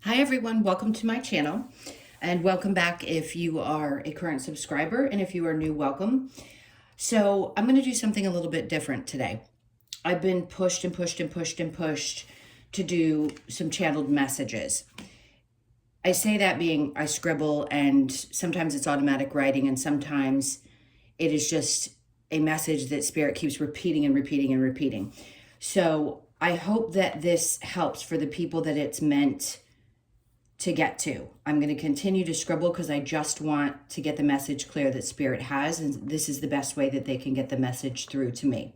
Hi everyone, welcome to my channel and welcome back if you are a current subscriber, and if you are new, welcome. So I'm going to do something a little bit different today. I've been pushed and pushed and pushed and pushed to do some channeled messages. I say that being I scribble, and sometimes it's automatic writing and sometimes it is just a message that Spirit keeps repeating and repeating and repeating. So I hope that this helps for the people that it's meant to get to. I'm going to continue to scribble because I just want to get the message clear that Spirit has, and this is the best way that they can get the message through to me.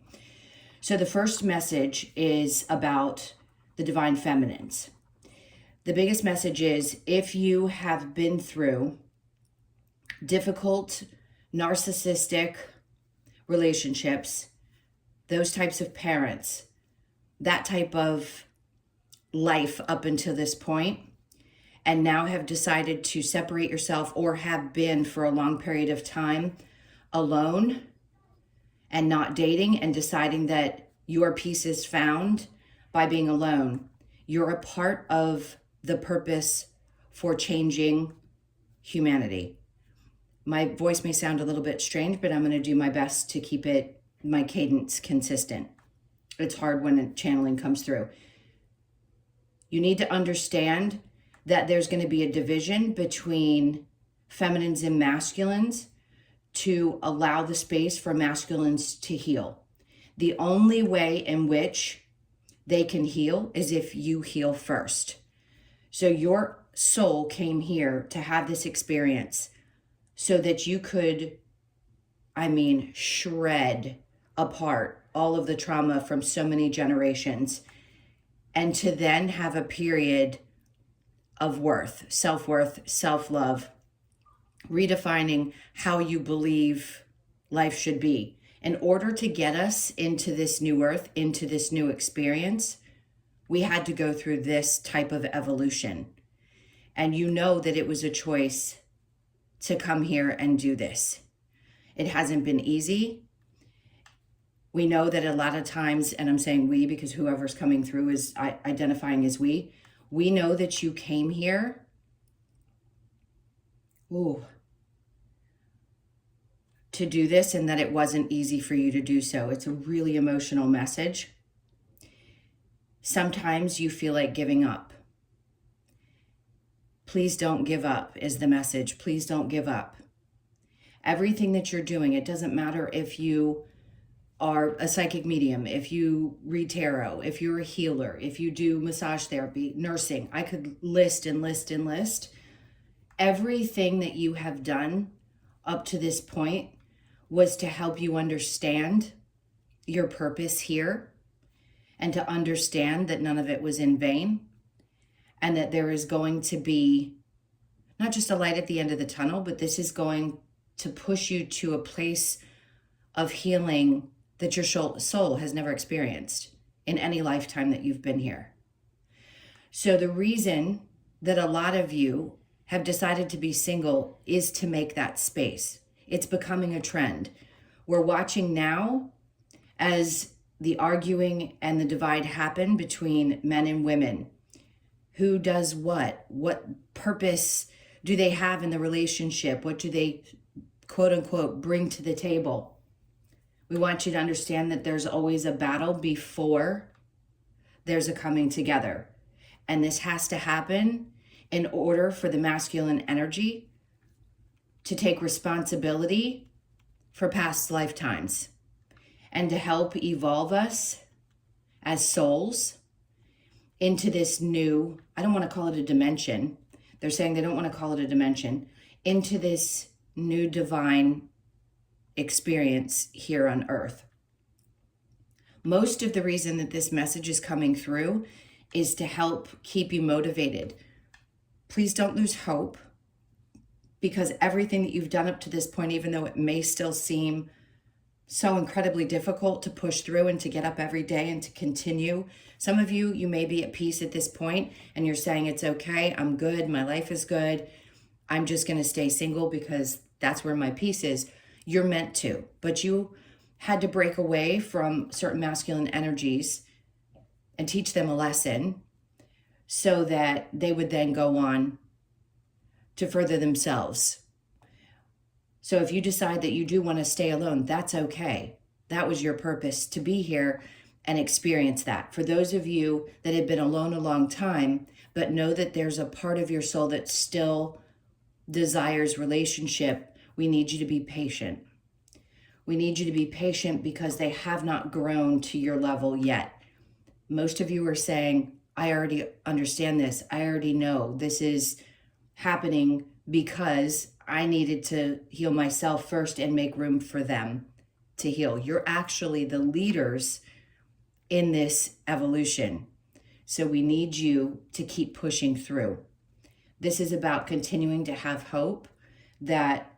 So the first message is about the divine feminines. The biggest message is, if you have been through difficult, narcissistic relationships, those types of parents, that type of life up until this point, and now have decided to separate yourself, or have been for a long period of time alone and not dating, and deciding that your peace is found by being alone, you're a part of the purpose for changing humanity. My voice may sound a little bit strange, but I'm going to do my best to keep my cadence consistent. It's hard when channeling comes through. You need to understand that there's going to be a division between feminines and masculines to allow the space for masculines to heal. The only way in which they can heal is if you heal first. So your soul came here to have this experience so that you could, shred apart all of the trauma from so many generations, and to then have a period of worth, self-love, redefining how you believe life should be. In order to get us into this new earth, into this new experience, we had to go through this type of evolution. And you know that it was a choice to come here and do this. It hasn't been easy. We know that a lot of times, and I'm saying we because whoever's coming through is identifying as we know that you came here to do this, and that it wasn't easy for you to do so. It's a really emotional message. Sometimes you feel like giving up. Please don't give up is the message. Please don't give up. Everything that you're doing, it doesn't matter if you are a psychic medium, if you read tarot, if you're a healer, if you do massage therapy, nursing, I could list and list and list. Everything that you have done up to this point was to help you understand your purpose here, and to understand that none of it was in vain, and that there is going to be not just a light at the end of the tunnel, but this is going to push you to a place of healing that your soul has never experienced in any lifetime that you've been here. So the reason that a lot of you have decided to be single is to make that space. It's becoming a trend. We're watching now as the arguing and the divide happen between men and women. Who does what? What purpose do they have in the relationship? What do they, quote unquote, bring to the table? We want you to understand that there's always a battle before there's a coming together. And this has to happen in order for the masculine energy to take responsibility for past lifetimes, and to help evolve us as souls into this new, I don't want to call it a dimension. They're saying they don't want to call it a dimension, into this new divine experience here on earth. Most of the reason that this message is coming through is to help keep you motivated. Please don't lose hope, because everything that you've done up to this point, even though it may still seem so incredibly difficult to push through and to get up every day and to continue. Some of you, you may be at peace at this point and you're saying, it's okay, I'm good, my life is good, I'm just going to stay single because that's where my peace is. You're meant to, but you had to break away from certain masculine energies and teach them a lesson so that they would then go on to further themselves. So if you decide that you do want to stay alone, that's okay. That was your purpose, to be here and experience that. For those of you that have been alone a long time, but know that there's a part of your soul that still desires relationship, we need you to be patient. We need you to be patient because they have not grown to your level yet. Most of you are saying, I already understand this. I already know this is happening because I needed to heal myself first and make room for them to heal. You're actually the leaders in this evolution. So we need you to keep pushing through. This is about continuing to have hope that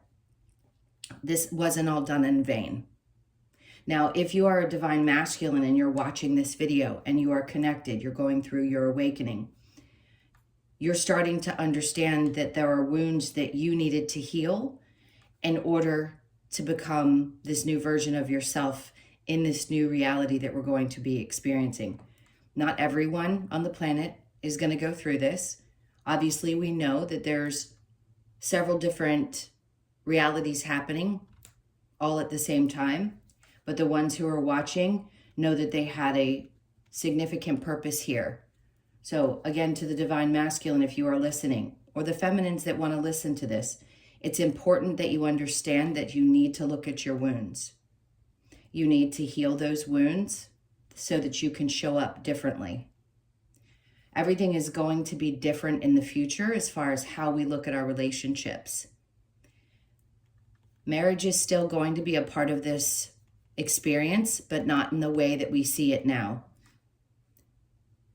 this wasn't all done in vain. Now, if you are a divine masculine and you're watching this video and you are connected, you're going through your awakening, you're starting to understand that there are wounds that you needed to heal in order to become this new version of yourself in this new reality that we're going to be experiencing. Not everyone on the planet is going to go through this. Obviously, we know that there's several different realities happening all at the same time. But the ones who are watching know that they had a significant purpose here. So again, to the divine masculine, if you are listening, or the feminines that want to listen to this, it's important that you understand that you need to look at your wounds. You need to heal those wounds so that you can show up differently. Everything is going to be different in the future as far as how we look at our relationships. Marriage is still going to be a part of this experience, but not in the way that we see it now.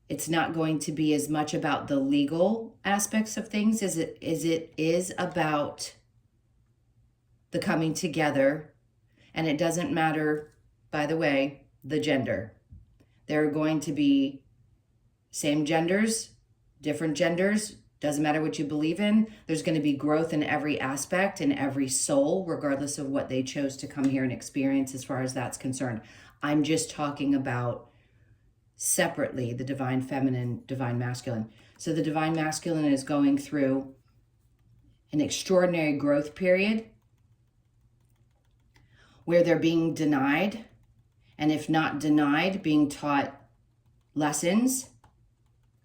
It's not going to be as much about the legal aspects of things as it is about the coming together. And it doesn't matter, by the way, the gender. There are going to be same genders, different genders, doesn't matter what you believe in. There's going to be growth in every aspect, in every soul, regardless of what they chose to come here and experience as far as that's concerned. I'm just talking about separately the divine feminine, divine masculine. So the divine masculine is going through an extraordinary growth period where they're being denied, and if not denied, being taught lessons,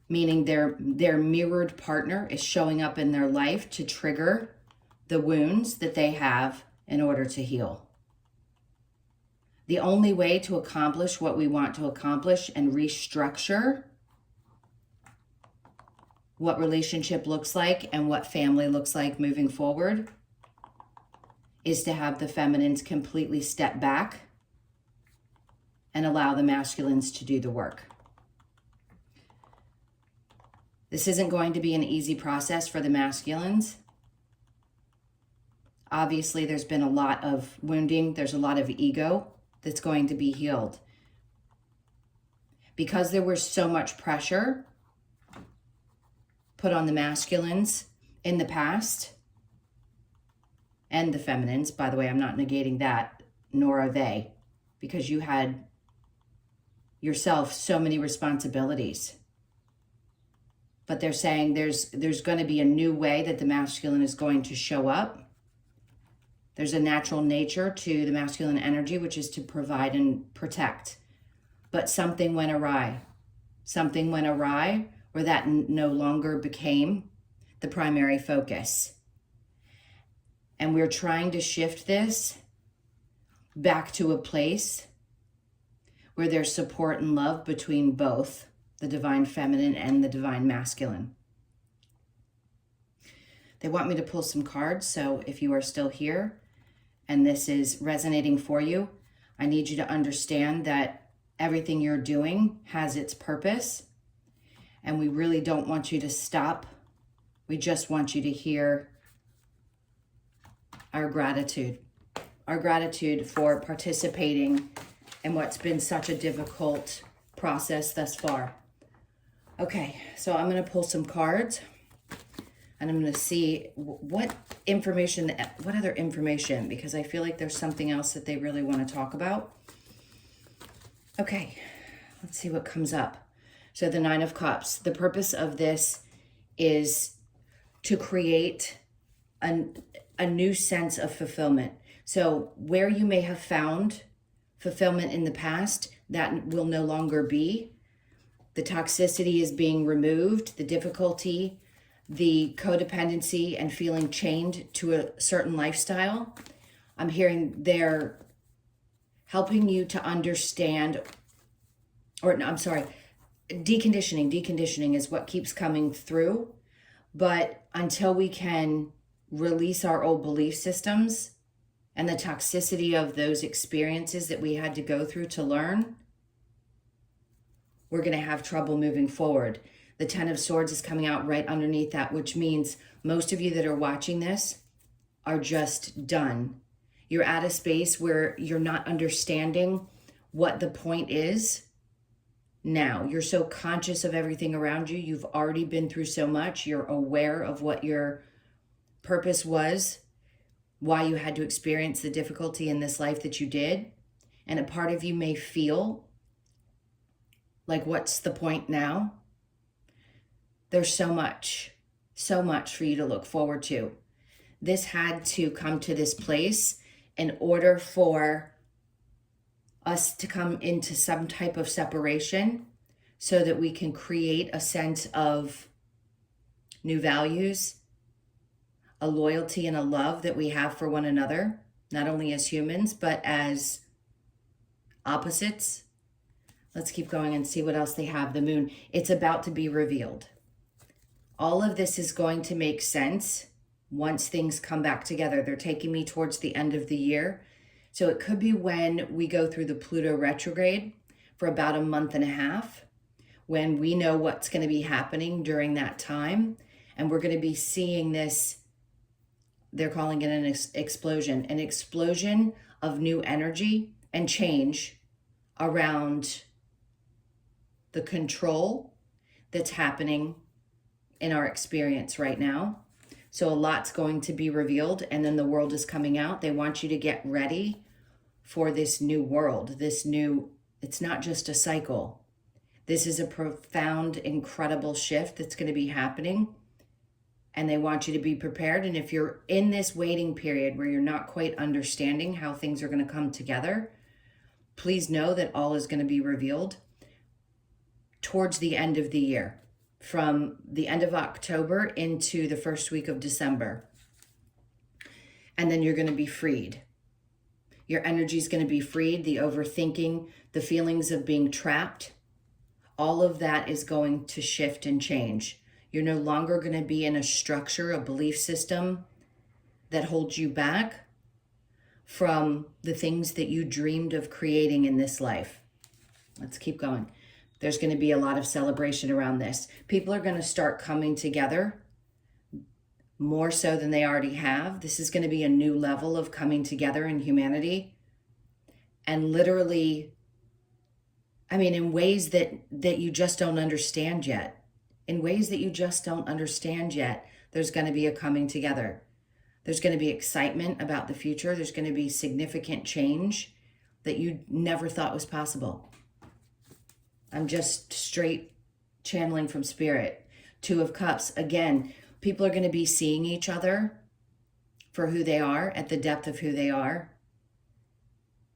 meaning their mirrored partner is showing up in their life to trigger the wounds that they have in order to heal. The only way to accomplish what we want to accomplish and restructure what relationship looks like and what family looks like moving forward is to have the feminines completely step back and allow the masculines to do the work. This isn't going to be an easy process for the masculines. Obviously, there's been a lot of wounding. There's a lot of ego that's going to be healed. Because there was so much pressure put on the masculines in the past, and the feminines, by the way, I'm not negating that, nor are they, because you had yourself so many responsibilities. But they're saying there's going to be a new way that the masculine is going to show up. There's a natural nature to the masculine energy, which is to provide and protect. But something went awry. Something went awry where that no longer became the primary focus. And we're trying to shift this back to a place where there's support and love between both the divine feminine and the divine masculine. They want me to pull some cards, so if you are still here and this is resonating for you, I need you to understand that everything you're doing has its purpose, and we really don't want you to stop. We just want you to hear our gratitude for participating in what's been such a difficult process thus far. Okay, so I'm going to pull some cards and I'm going to see what other information, because I feel like there's something else that they really want to talk about. Okay, let's see what comes up. So the Nine of Cups, the purpose of this is to create a new sense of fulfillment. So where you may have found fulfillment in the past, that will no longer be. The toxicity is being removed, the difficulty, the codependency, and feeling chained to a certain lifestyle. I'm hearing they're helping you to understand, or no, I'm sorry, deconditioning. Deconditioning is what keeps coming through. But until we can release our old belief systems and the toxicity of those experiences that we had to go through to learn, we're going to have trouble moving forward. The Ten of Swords is coming out right underneath that, which means most of you that are watching this are just done. You're at a space where you're not understanding what the point is now. You're so conscious of everything around you. You've already been through so much. You're aware of what your purpose was, why you had to experience the difficulty in this life that you did. And a part of you may feel like, what's the point now? There's so much for you to look forward to. This had to come to this place in order for us to come into some type of separation so that we can create a sense of new values, a loyalty and a love that we have for one another, not only as humans, but as opposites. Let's keep going and see what else they have. The Moon, it's about to be revealed. All of this is going to make sense once things come back together. They're taking me towards the end of the year. So it could be when we go through the Pluto retrograde for about a month and a half, when we know what's going to be happening during that time. And we're going to be seeing this, they're calling it an explosion of new energy and change around the control that's happening in our experience right now. So a lot's going to be revealed, and then the world is coming out. They want you to get ready for this new world, it's not just a cycle. This is a profound, incredible shift that's going to be happening, and they want you to be prepared. And if you're in this waiting period where you're not quite understanding how things are going to come together, please know that all is going to be revealed towards the end of the year, from the end of October into the first week of December. And then you're going to be freed. Your energy is going to be freed. The overthinking, the feelings of being trapped, all of that is going to shift and change. You're no longer going to be in a structure, a belief system that holds you back from the things that you dreamed of creating in this life. Let's keep going. There's going to be a lot of celebration around this. People are going to start coming together more so than they already have. This is going to be a new level of coming together in humanity. And literally, I mean, in ways that you just don't understand yet. In ways that you just don't understand yet, there's going to be a coming together. There's going to be excitement about the future. There's going to be significant change that you never thought was possible. I'm just straight channeling from spirit. Two of Cups. Again, people are going to be seeing each other for who they are, at the depth of who they are.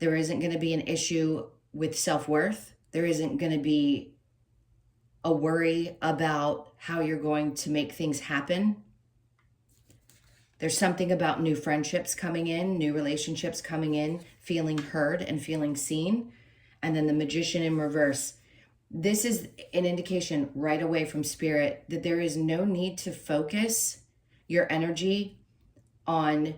There isn't going to be an issue with self-worth. There isn't going to be a worry about how you're going to make things happen. There's something about new friendships coming in, new relationships coming in, feeling heard and feeling seen. And then the Magician in reverse. This is an indication right away from spirit that there is no need to focus your energy on,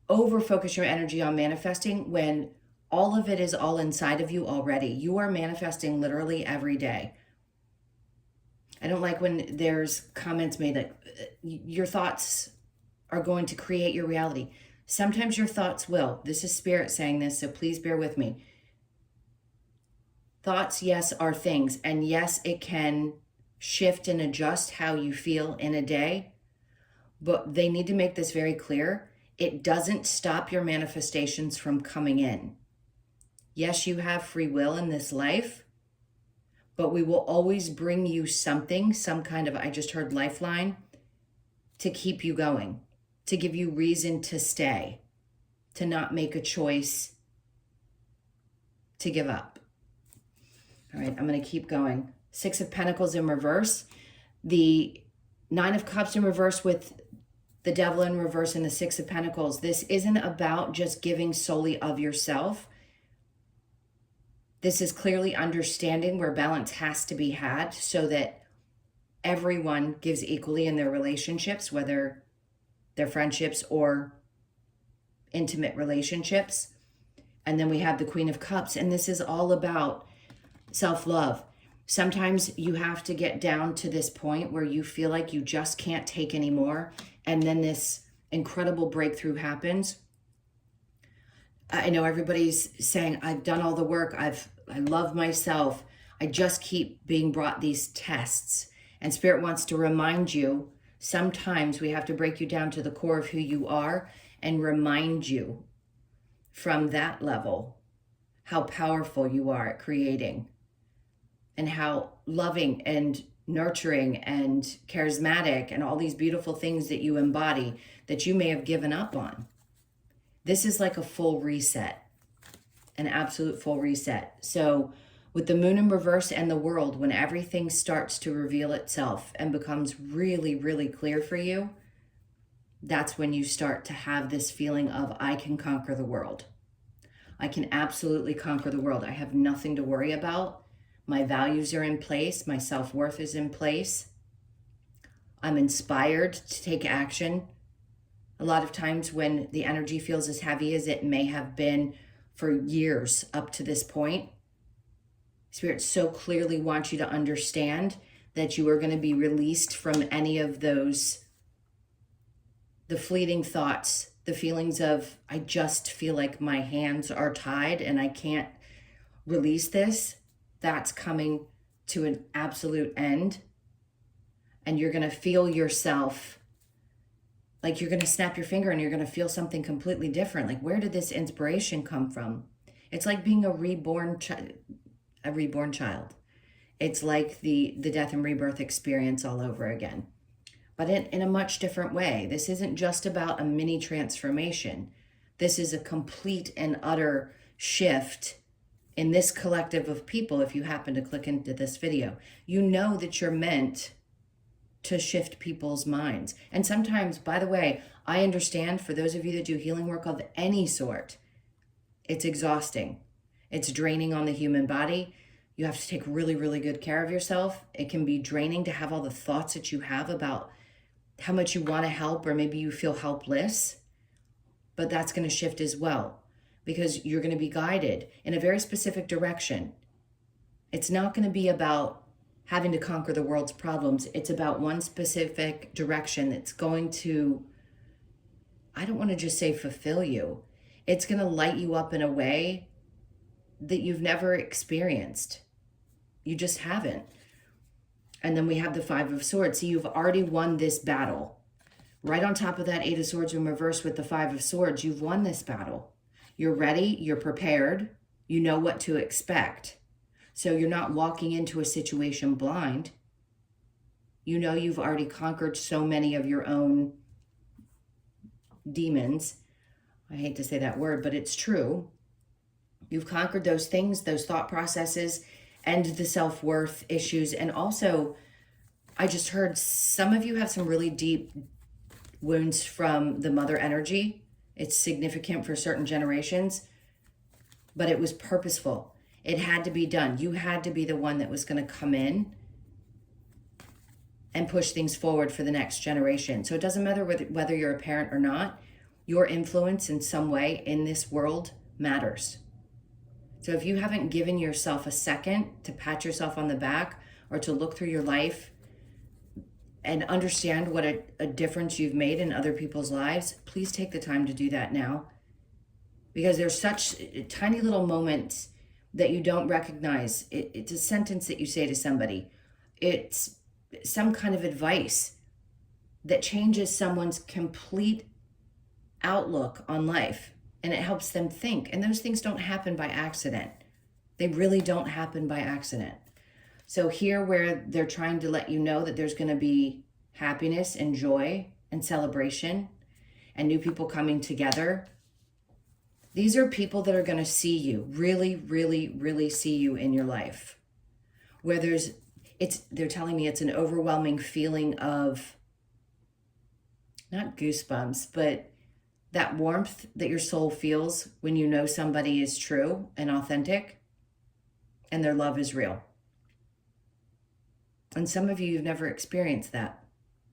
over-focus your energy on manifesting when all of it is all inside of you already. You are manifesting literally every day. I don't like when there's comments made that your thoughts are going to create your reality. Sometimes your thoughts will. This is spirit saying this, so please bear with me. Thoughts, yes, are things. And yes, it can shift and adjust how you feel in a day. But they need to make this very clear. It doesn't stop your manifestations from coming in. Yes, you have free will in this life, but we will always bring you something, some kind of, I just heard lifeline, to keep you going, to give you reason to stay, to not make a choice to give up. All right, I'm going to keep going. Six of Pentacles in reverse, the Nine of Cups in reverse with the Devil in reverse and the Six of Pentacles. This isn't about just giving solely of yourself. This is clearly understanding where balance has to be had so that everyone gives equally in their relationships, whether they're friendships or intimate relationships. And then we have the Queen of Cups, and this is all about self-love. Sometimes you have to get down to this point where you feel like you just can't take anymore, and then this incredible breakthrough happens. I know everybody's saying, I've done all the work, I love myself, I just keep being brought these tests. And Spirit wants to remind you, sometimes we have to break you down to the core of who you are and remind you from that level how powerful you are at creating and how loving and nurturing and charismatic and all these beautiful things that you embody that you may have given up on. This is like a full reset, an absolute full reset. So with the Moon in reverse and the World, when everything starts to reveal itself and becomes really, really clear for you, that's when you start to have this feeling of, I can conquer the world. I can absolutely conquer the world. I have nothing to worry about. My values are in place. My self-worth is in place. I'm inspired to take action. A lot of times when the energy feels as heavy as it may have been for years up to this point, Spirit so clearly wants you to understand that you are going to be released from any of those, the fleeting thoughts, the feelings of, I just feel like my hands are tied and I can't release this. That's coming to an absolute end. And you're going to feel yourself like you're going to snap your finger and you're going to feel something completely different. Like, where did this inspiration come from? It's like being a reborn child. It's like the death and rebirth experience all over again, but in a much different way. This isn't just about a mini transformation. This is a complete and utter shift in this collective of people. If you happen to click into this video, you know that you're meant to shift people's minds. And sometimes, by the way, I understand for those of you that do healing work of any sort, it's exhausting. It's draining on the human body. You have to take really, really good care of yourself. It can be draining to have all the thoughts that you have about how much you want to help, or maybe you feel helpless. But that's going to shift as well, because you're going to be guided in a very specific direction. It's not going to be about having to conquer the world's problems. It's about one specific direction that's going to, I don't want to just say fulfill you. It's going to light you up in a way that you've never experienced. You just haven't. And then we have the Five of Swords. So you've already won this battle. Right on top of that Eight of Swords in reverse with the Five of Swords, you've won this battle. You're ready, you're prepared, you know what to expect. So you're not walking into a situation blind. You know you've already conquered so many of your own demons. I hate to say that word, but it's true. You've conquered those things, those thought processes, and the self-worth issues. And also, I just heard some of you have some really deep wounds from the mother energy. It's significant for certain generations, but it was purposeful. It had to be done. You had to be the one that was going to come in and push things forward for the next generation. So it doesn't matter whether you're a parent or not, your influence in some way in this world matters. So if you haven't given yourself a second to pat yourself on the back or to look through your life and understand what a difference you've made in other people's lives, please take the time to do that now. Because there's such tiny little moments that you don't recognize. It's a sentence that you say to somebody. It's some kind of advice that changes someone's complete outlook on life, and it helps them think. And those things don't happen by accident. They really don't happen by accident. So here where they're trying to let you know that there's going to be happiness and joy and celebration and new people coming together. These are people that are going to see you, really, really, really see you in your life. Where they're telling me it's an overwhelming feeling of, not goosebumps, but that warmth that your soul feels when you know somebody is true and authentic and their love is real. And some of you have never experienced that.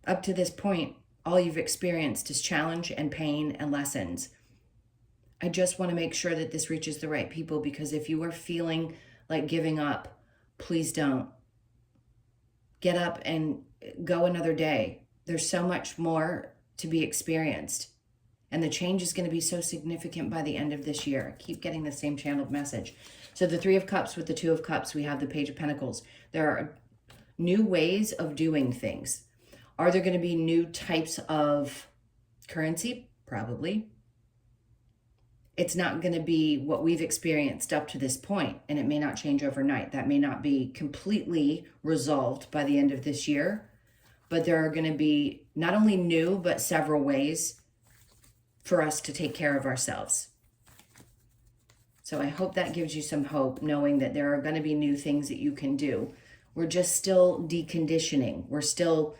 Up to this point, all you've experienced is challenge and pain and lessons. I just want to make sure that this reaches the right people, because if you are feeling like giving up, please don't. Get up and go another day. There's so much more to be experienced. And the change is going to be so significant by the end of this year. I keep getting the same channeled message. So the Three of Cups with the Two of Cups, we have the Page of Pentacles. There are new ways of doing things. Are there going to be new types of currency? Probably. It's not going to be what we've experienced up to this point, and it may not change overnight. That may not be completely resolved by the end of this year, but there are going to be not only new, but several ways for us to take care of ourselves. So I hope that gives you some hope, knowing that there are going to be new things that you can do. We're just still deconditioning. We're still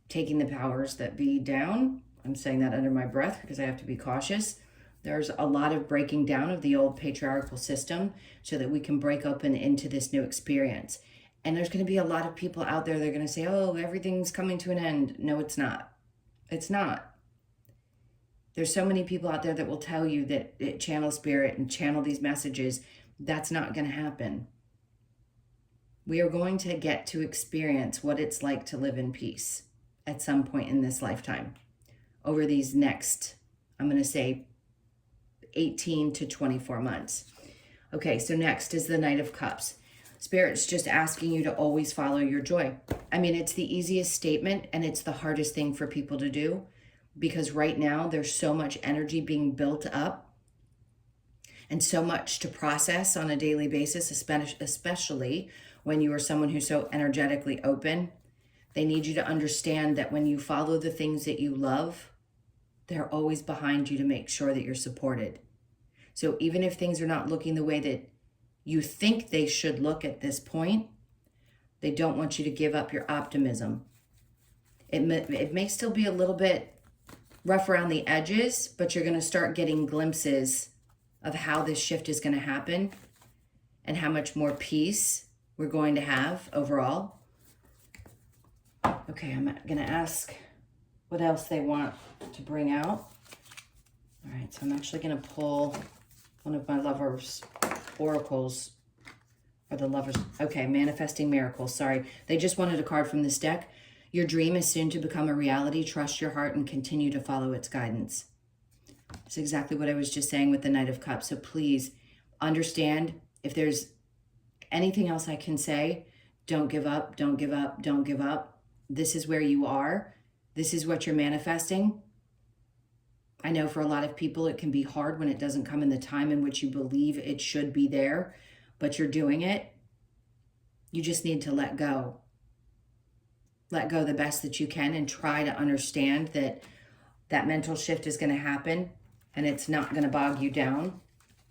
taking the powers that be down. I'm saying that under my breath because I have to be cautious. There's a lot of breaking down of the old patriarchal system so that we can break open into this new experience. And there's going to be a lot of people out there that are going to say, oh, everything's coming to an end. No, it's not. It's not. There's so many people out there that will tell you that channel spirit and channel these messages. That's not going to happen. We are going to get to experience what it's like to live in peace at some point in this lifetime. Over these next, I'm going to say, 18 to 24 months. Okay, so next is the Knight of Cups. Spirit's just asking you to always follow your joy. I mean, it's the easiest statement and it's the hardest thing for people to do, because right now there's so much energy being built up and so much to process on a daily basis, especially when you are someone who's so energetically open. They need you to understand that when you follow the things that you love, they're always behind you to make sure that you're supported. So even if things are not looking the way that you think they should look at this point, they don't want you to give up your optimism. It may still be a little bit rough around the edges, but you're going to start getting glimpses of how this shift is going to happen and how much more peace we're going to have overall. Okay, I'm going to ask what else they want to bring out. All right, so I'm actually going to pull one of my lovers' oracles, or the lovers. Okay, manifesting miracles. Sorry, they just wanted a card from this deck. Your dream is soon to become a reality. Trust your heart and continue to follow its guidance. That's exactly what I was just saying with the Knight of Cups. So please understand, if there's anything else I can say, don't give up, don't give up, don't give up. This is where you are. This is what you're manifesting. I know for a lot of people it can be hard when it doesn't come in the time in which you believe it should be there, but you're doing it. You just need to let go. Let go the best that you can and try to understand that that mental shift is going to happen and it's not going to bog you down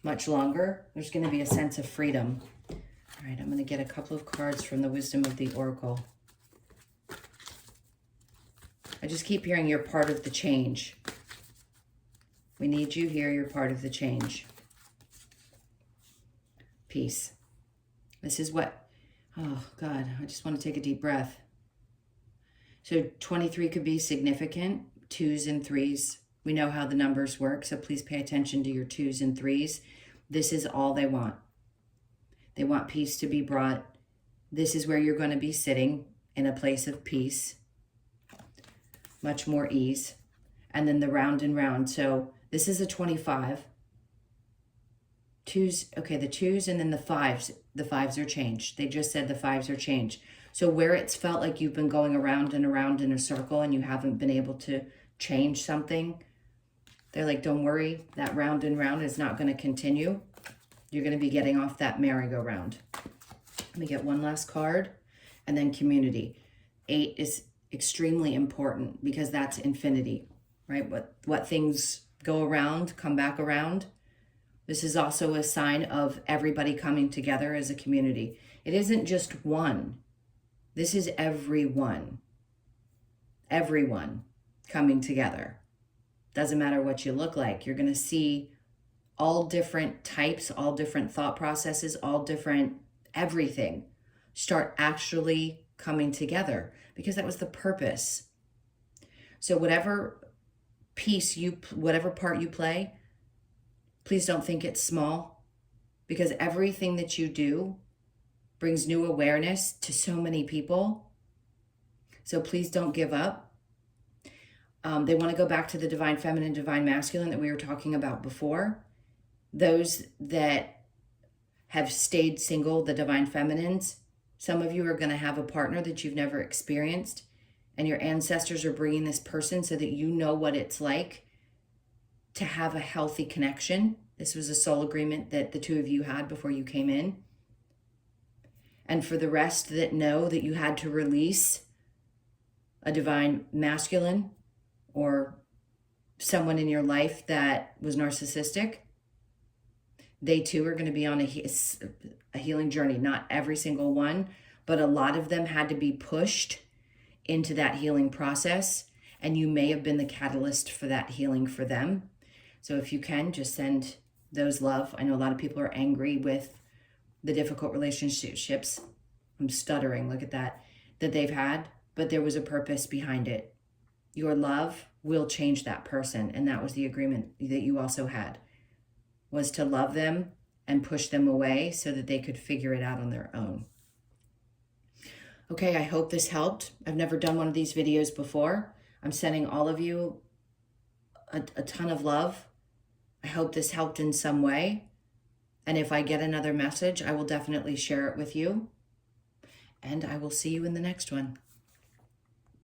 much longer. There's going to be a sense of freedom. All right, I'm going to get a couple of cards from the Wisdom of the Oracle. I just keep hearing you're part of the change. We need you here. You're part of the change. Peace. This is what, oh God, I just want to take a deep breath. So 23 could be significant, 2s and 3s. We know how the numbers work, so please pay attention to your 2s and 3s. This is all they want. They want peace to be brought. This is where you're going to be sitting, in a place of peace. Much more ease. And then the round and round. So this is a 25. 2s, okay, the 2s and then the 5s. The 5s are changed. They just said the 5s are changed. So where it's felt like you've been going around and around in a circle and you haven't been able to change something, they're like, don't worry, that round and round is not going to continue. You're going to be getting off that merry-go-round. Let me get one last card, and then community. 8 is extremely important because that's infinity, right? What things go around come back around. This is also a sign of everybody coming together as a community. It isn't just one. This is everyone. Everyone coming together. Doesn't matter what you look like. You're going to see all different types, all different thought processes, all different everything start actually coming together, because that was the purpose. So whatever whatever part you play, please don't think it's small, because everything that you do brings new awareness to so many people. So please don't give up. They want to go back to the divine feminine, divine masculine that we were talking about before. Those that have stayed single, the divine feminines, some of you are going to have a partner that you've never experienced, and your ancestors are bringing this person so that you know what it's like to have a healthy connection. This was a soul agreement that the two of you had before you came in. And for the rest that know that you had to release a divine masculine or someone in your life that was narcissistic, they too are going to be on a healing journey. Not every single one, but a lot of them had to be pushed into that healing process, and you may have been the catalyst for that healing for them. So if you can, just send those love. I know a lot of people are angry with the difficult relationships. I'm stuttering, look at that they've had, but there was a purpose behind it. Your love will change that person, and that was the agreement that you also had, was to love them and push them away so that they could figure it out on their own. Okay, I hope this helped. I've never done one of these videos before. I'm sending all of you a ton of love. I hope this helped in some way. And if I get another message, I will definitely share it with you. And I will see you in the next one.